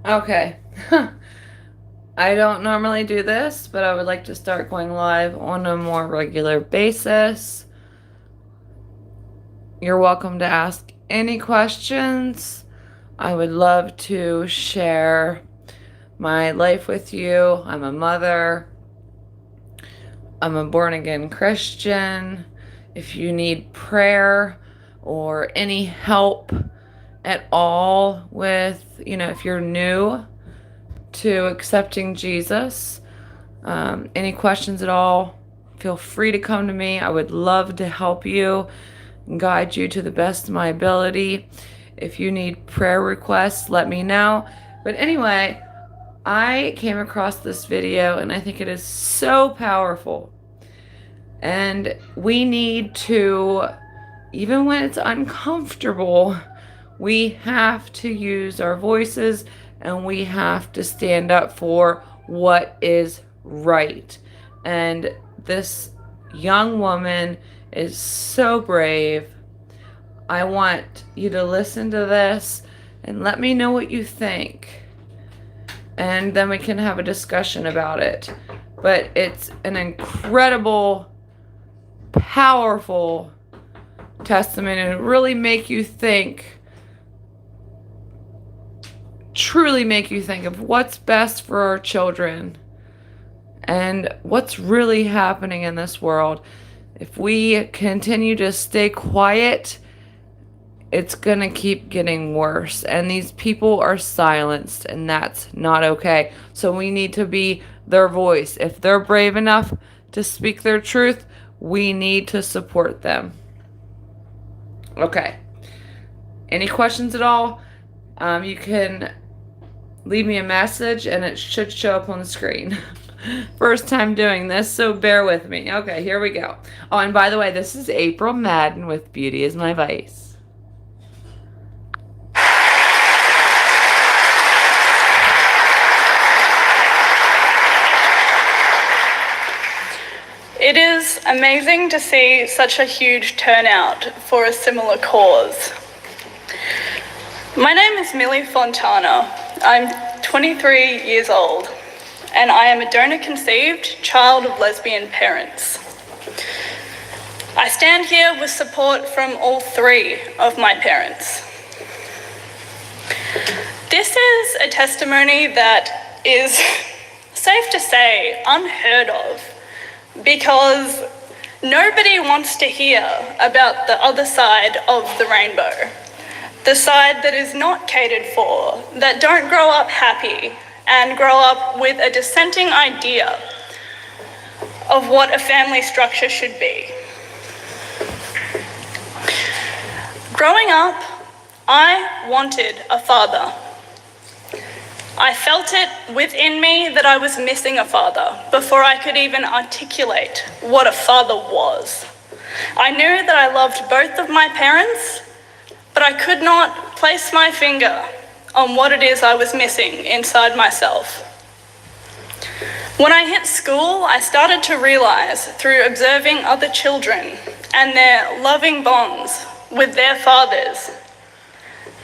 Okay. I don't normally do this, but I would like to start going live on a more regular basis. You're welcome to ask any questions. I would love to share my life with you. I'm a mother. I'm a born again Christian. If you need prayer or any help at all with, if you're new to accepting Jesus, any questions at all, feel free to come to me. I would love to help you and guide you to the best of my ability. If you need prayer requests, let me know. But anyway, I came across this video and I think it is so powerful. And we need to, even when it's uncomfortable, we have to use our voices and we have to stand up for what is right. And this young woman is so brave. I want you to listen to this and let me know what you think. And then we can have a discussion about it. But it's an incredible, powerful testament and really make you think, truly make you think of what's best for our children and what's really happening in this world. If we continue to stay quiet, it's gonna keep getting worse, and these people are silenced, and that's not okay. So we need to be their voice. If they're brave enough to speak their truth, we need to support them. Okay. Any questions at all? You can leave me a message and it should show up on the screen. First time doing this, so bear with me. Okay, here we go. Oh, and by the way, this is April Madden with Beauty is My Vice. It is amazing to see such a huge turnout for a similar cause. My name is Millie Fontana. I'm 23 years old, and I am a donor-conceived child of lesbian parents. I stand here with support from all three of my parents. This is a testimony that is, safe to say, unheard of, because nobody wants to hear about the other side of the rainbow, the side that is not catered for, that don't grow up happy and grow up with a dissenting idea of what a family structure should be. Growing up, I wanted a father. I felt it within me that I was missing a father before I could even articulate what a father was. I knew that I loved both of my parents, but I could not place my finger on what it is I was missing inside myself. When I hit school, I started to realize through observing other children and their loving bonds with their fathers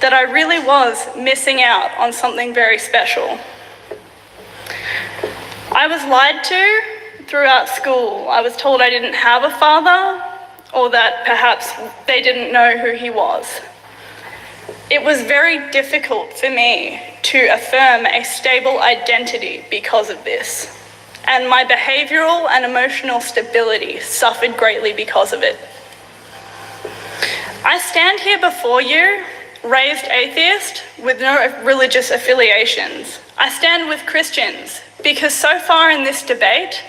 that I really was missing out on something very special. I was lied to throughout school. I was told I didn't have a father, or that perhaps they didn't know who he was. It was very difficult for me to affirm a stable identity because of this, and my behavioral and emotional stability suffered greatly because of it. I stand here before you, raised atheist with no religious affiliations. I stand with Christians because so far in this debate,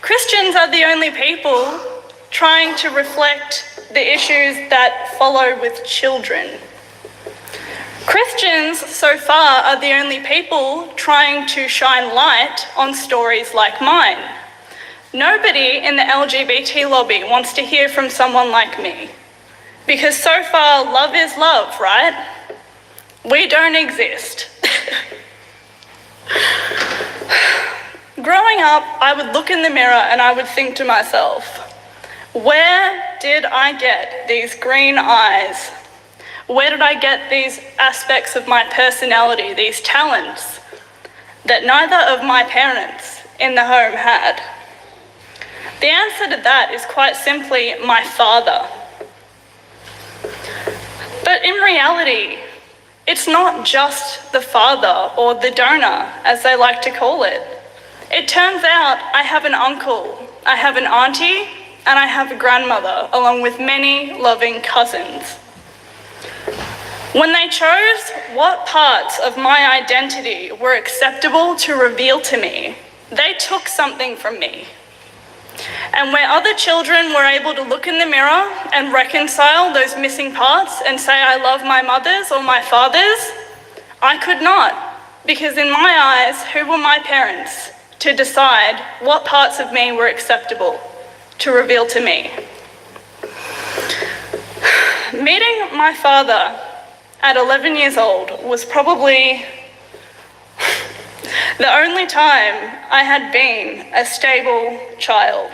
Christians are the only people trying to reflect the issues that follow with children. Christians so far are the only people trying to shine light on stories like mine. Nobody in the LGBT lobby wants to hear from someone like me. Because so far, love is love, right? We don't exist. Growing up, I would look in the mirror and I would think to myself, where did I get these green eyes? Where did I get these aspects of my personality, these talents that neither of my parents in the home had? The answer to that is quite simply my father. But in reality, it's not just the father or the donor, as they like to call it. It turns out I have an uncle, I have an auntie, and I have a grandmother, along with many loving cousins. When they chose what parts of my identity were acceptable to reveal to me, they took something from me. And where other children were able to look in the mirror and reconcile those missing parts and say, I love my mothers or my fathers, I could not, because in my eyes, who were my parents to decide what parts of me were acceptable to reveal to me? Meeting my father at 11 years old was probably the only time I had been a stable child.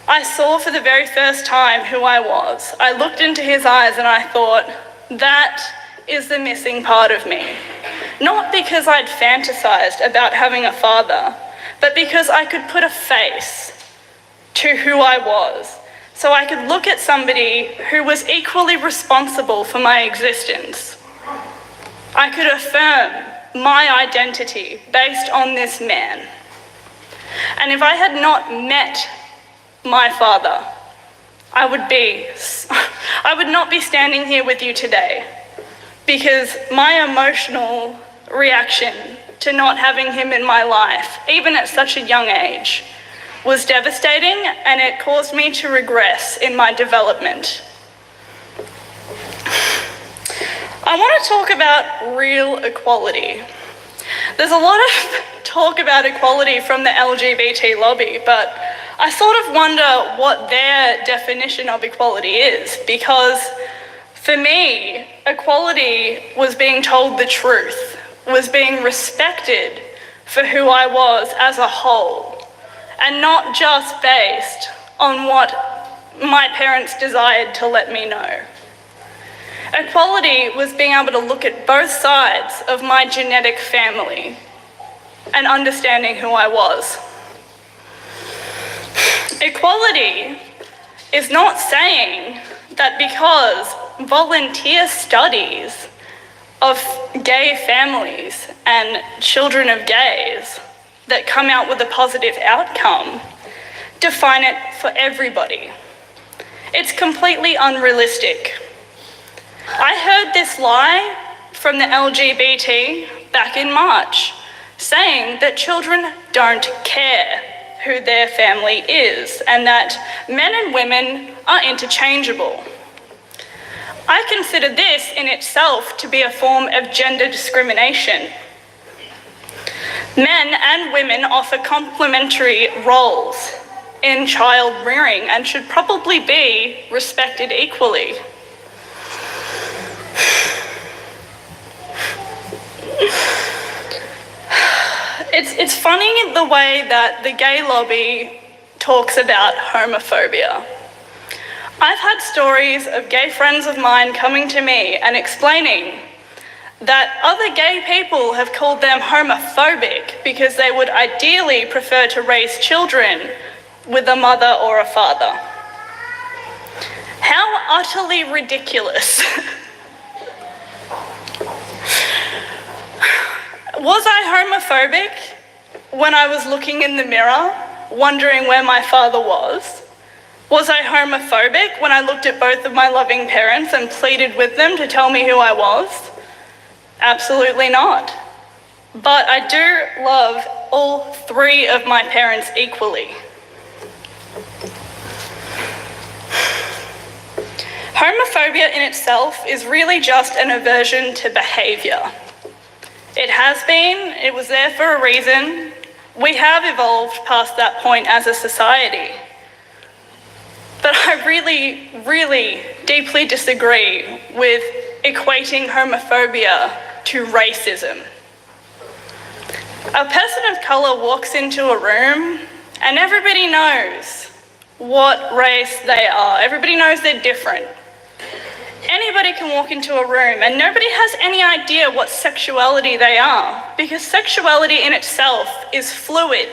I saw for the very first time who I was. I looked into his eyes and I thought, that is the missing part of me. Not because I'd fantasized about having a father, but because I could put a face to who I was. So I could look at somebody who was equally responsible for my existence. I could affirm my identity based on this man. And if I had not met my father, I would not be standing here with you today, because my emotional reaction to not having him in my life, even at such a young age, was devastating, and it caused me to regress in my development. I want to talk about real equality. There's a lot of talk about equality from the LGBT lobby, but I sort of wonder what their definition of equality is, because for me, equality was being told the truth, was being respected for who I was as a whole, and not just based on what my parents desired to let me know. Equality was being able to look at both sides of my genetic family and understanding who I was. Equality is not saying that because volunteer studies of gay families and children of gays that come out with a positive outcome define it for everybody. It's completely unrealistic. I heard this lie from the LGBT back in March, saying that children don't care who their family is and that men and women are interchangeable. I consider this in itself to be a form of gender discrimination. Men and women offer complementary roles in child rearing and should probably be respected equally. It's funny the way that the gay lobby talks about homophobia. I've had stories of gay friends of mine coming to me and explaining that other gay people have called them homophobic because they would ideally prefer to raise children with a mother or a father. How utterly ridiculous. Was I homophobic when I was looking in the mirror, wondering where my father was? Was I homophobic when I looked at both of my loving parents and pleaded with them to tell me who I was? Absolutely not. But I do love all three of my parents equally. Homophobia in itself is really just an aversion to behaviour. It has been, it was there for a reason. We have evolved past that point as a society. But I really, really deeply disagree with equating homophobia to racism. A person of colour walks into a room and everybody knows what race they are. Everybody knows they're different. Anybody can walk into a room and nobody has any idea what sexuality they are, because sexuality in itself is fluid.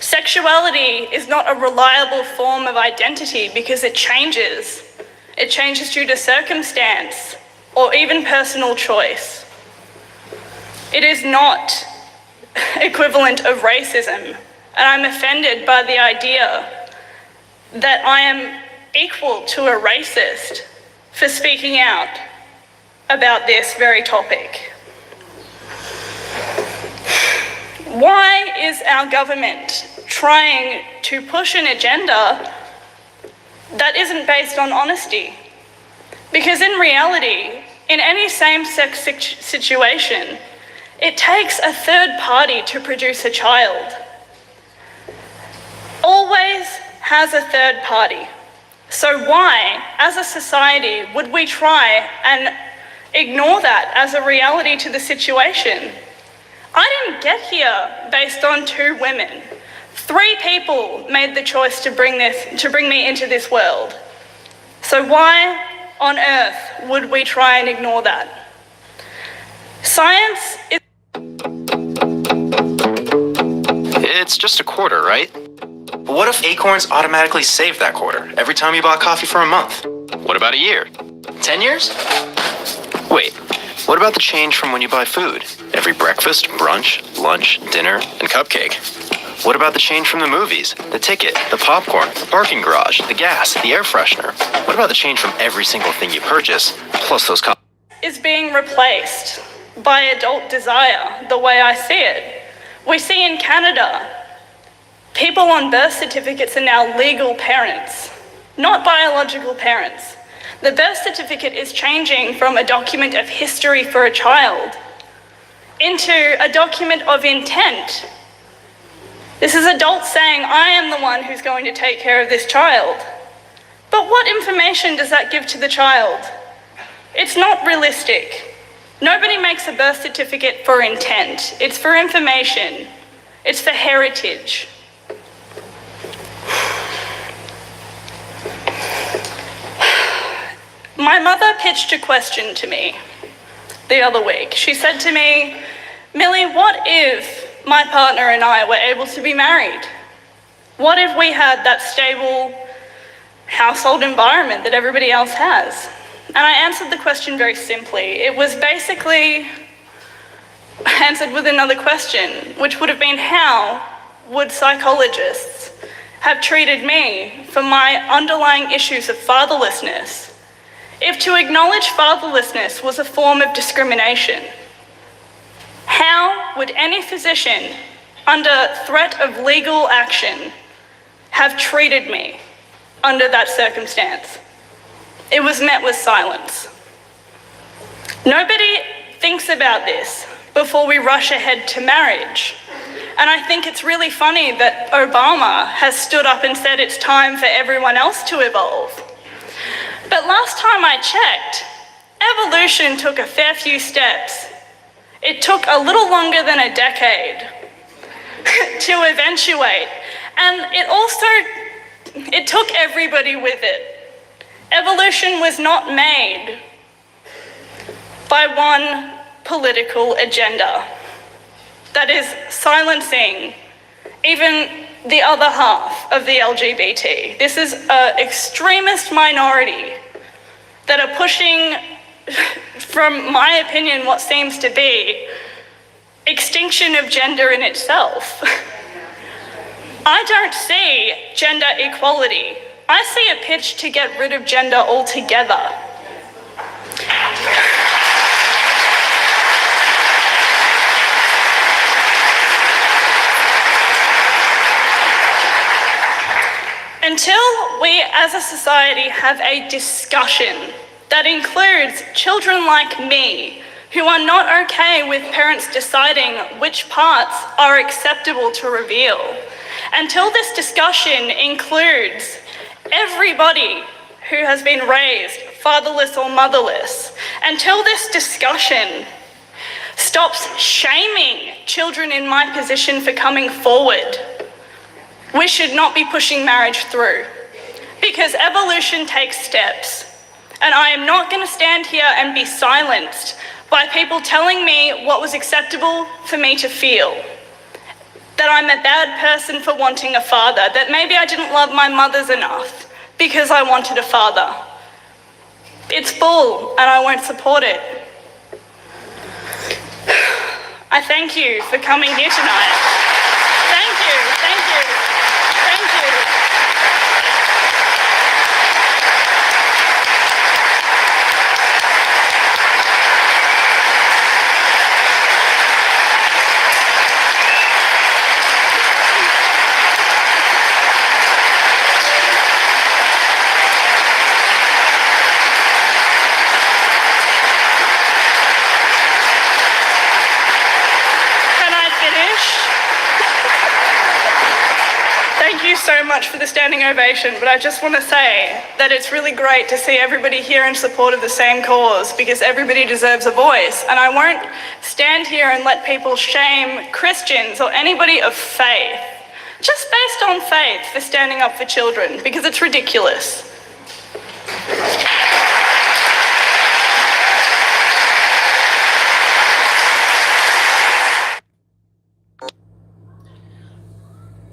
Sexuality is not a reliable form of identity because it changes. It changes due to circumstance or even personal choice. It is not equivalent of racism, and I'm offended by the idea that I am equal to a racist for speaking out about this very topic. Why is our government trying to push an agenda that isn't based on honesty? Because in reality, in any same-sex situation, it takes a third party to produce a child. Always has a third party. So why, as a society, would we try and ignore that as a reality to the situation? I didn't get here based on 2 women. 3 people made the choice to bring me into this world. So why on earth would we try and ignore that? Science is... It's just a quarter, right? But what if Acorns automatically saved that quarter every time you bought coffee for a month? What about a year? 10 years? Wait, what about the change from when you buy food? Every breakfast, brunch, lunch, dinner, and cupcake. What about the change from the movies? The ticket, the popcorn, the parking garage, the gas, the air freshener? What about the change from every single thing you purchase, plus those costs? Is being replaced by adult desire, the way I see it. We see in Canada, people on birth certificates are now legal parents, not biological parents. The birth certificate is changing from a document of history for a child into a document of intent. This is adults saying, I am the one who's going to take care of this child. But what information does that give to the child? It's not realistic. Nobody makes a birth certificate for intent. It's for information. It's for heritage. My mother pitched a question to me the other week. She said to me, Millie, what if my partner and I were able to be married? What if we had that stable household environment that everybody else has? And I answered the question very simply. It was basically answered with another question, which would have been, how would psychologists have treated me for my underlying issues of fatherlessness if to acknowledge fatherlessness was a form of discrimination? How would any physician under threat of legal action have treated me under that circumstance? It was met with silence. Nobody thinks about this before we rush ahead to marriage. And I think it's really funny that Obama has stood up and said it's time for everyone else to evolve. But last time I checked, evolution took a fair few steps. It took a little longer than a decade to eventuate. And it took everybody with it. Evolution was not made by one political agenda that is silencing even the other half of the LGBT. This is an extremist minority that are pushing, from my opinion, what seems to be extinction of gender in itself. I don't see gender equality. I see a pitch to get rid of gender altogether. Until we as a society have a discussion that includes children like me who are not okay with parents deciding which parts are acceptable to reveal, until this discussion includes everybody who has been raised fatherless or motherless, until this discussion stops shaming children in my position for coming forward, we should not be pushing marriage through. Because evolution takes steps, And I am not going to stand here and be silenced by people telling me what was acceptable for me to feel. That I'm a bad person for wanting a father, that maybe I didn't love my mothers enough because I wanted a father. It's bull, and I won't support it. I thank you for coming here tonight. Thank you, thank you, thank you. Thank you so much for the standing ovation, but I just want to say that it's really great to see everybody here in support of the same cause, because everybody deserves a voice. And I won't stand here and let people shame Christians or anybody of faith, just based on faith, for standing up for children, because it's ridiculous.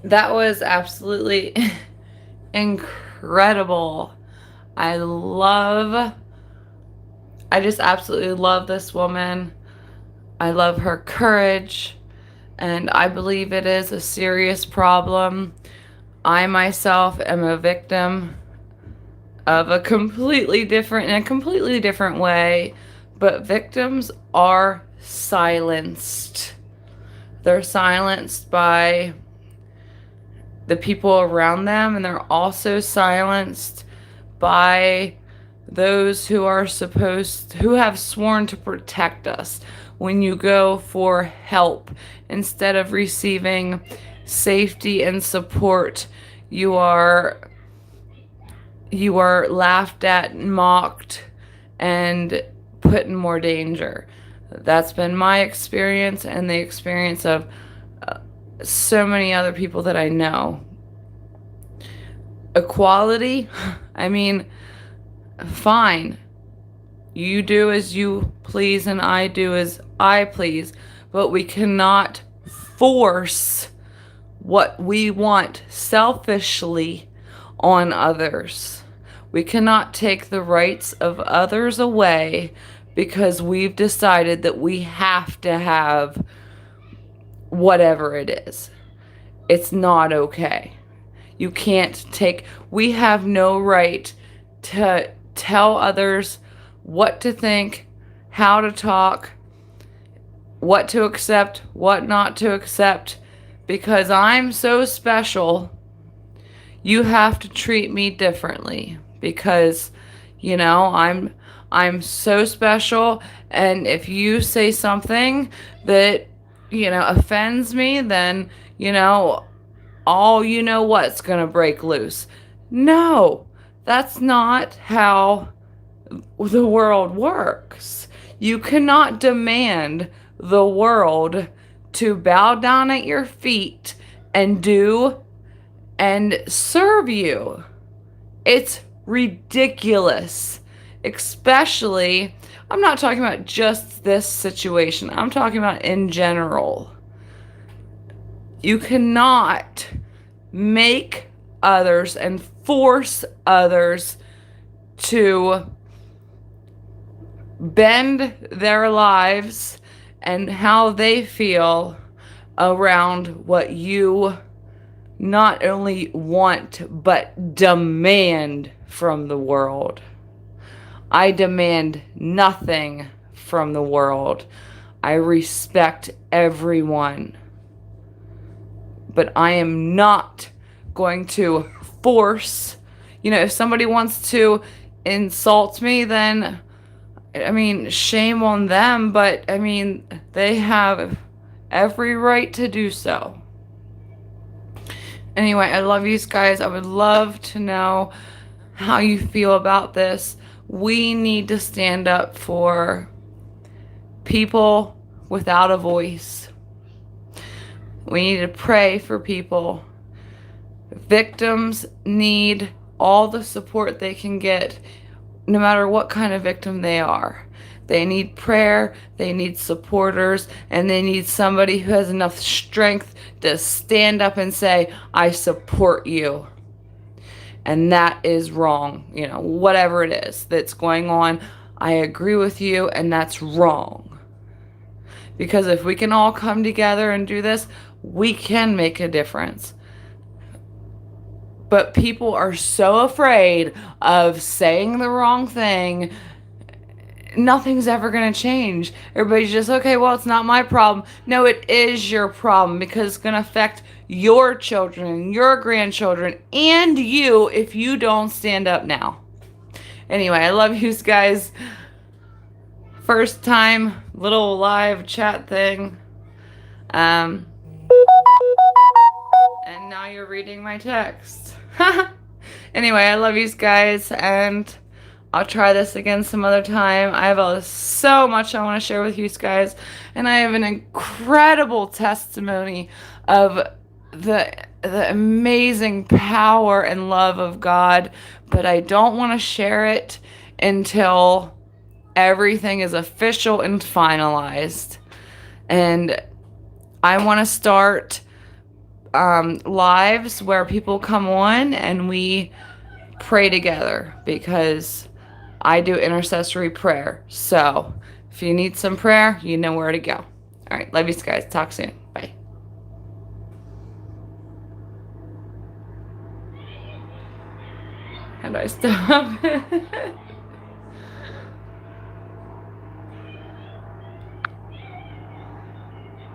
That was absolutely incredible. I just absolutely love this woman. I love her courage, and I believe it is a serious problem. I myself am a victim of in a completely different way, but victims are silenced. They're silenced by the people around them, and they're also silenced by those who have sworn to protect us. When you go for help instead of receiving safety and support, you are laughed at, mocked, and put in more danger. That's been my experience and the experience of so many other people that I know. Equality, I mean, fine. You do as you please and I do as I please, but we cannot force what we want selfishly on others. We cannot take the rights of others away because we've decided that we have to have whatever it is. It's not okay. You can't we have no right to tell others what to think, how to talk, what to accept, what not to accept. Because I'm so special, you have to treat me differently. Because, I'm so special, and if you say something that offends me, then, what's going to break loose. No, that's not how the world works. You cannot demand the world to bow down at your feet and do and serve you. It's ridiculous. Especially, I'm not talking about just this situation. I'm talking about in general. You cannot make others and force others to bend their lives and how they feel around what you not only want but demand from the world. I demand nothing from the world. I respect everyone. But I am not going to force, if somebody wants to insult me, then, shame on them. But, they have every right to do so. Anyway, I love you guys. I would love to know how you feel about this. We need to stand up for people without a voice. We need to pray for people. Victims need all the support they can get. no matter what kind of victim they are. They need prayer, they need supporters, and they need somebody who has enough strength to stand up and say, I support you. And that is wrong. Whatever it is that's going on, I agree with you, and that's wrong. Because if we can all come together and do this, we can make a difference. But people are so afraid of saying the wrong thing, nothing's ever going to change. Everybody's just, okay, well, it's not my problem. No, it is your problem, because it's going to affect your children, your grandchildren, and you if you don't stand up now. Anyway, I love you guys. First time little live chat thing. And now you're reading my text. Anyway, I love you guys, and I'll try this again some other time. I have so much I want to share with you guys, and I have an incredible testimony of the amazing power and love of God, but I don't want to share it until everything is official and finalized. And I want to start lives where people come on and we pray together, because I do intercessory prayer. So if you need some prayer, you know where to go. All right, love you guys. Talk soon. Bye. How do I stop?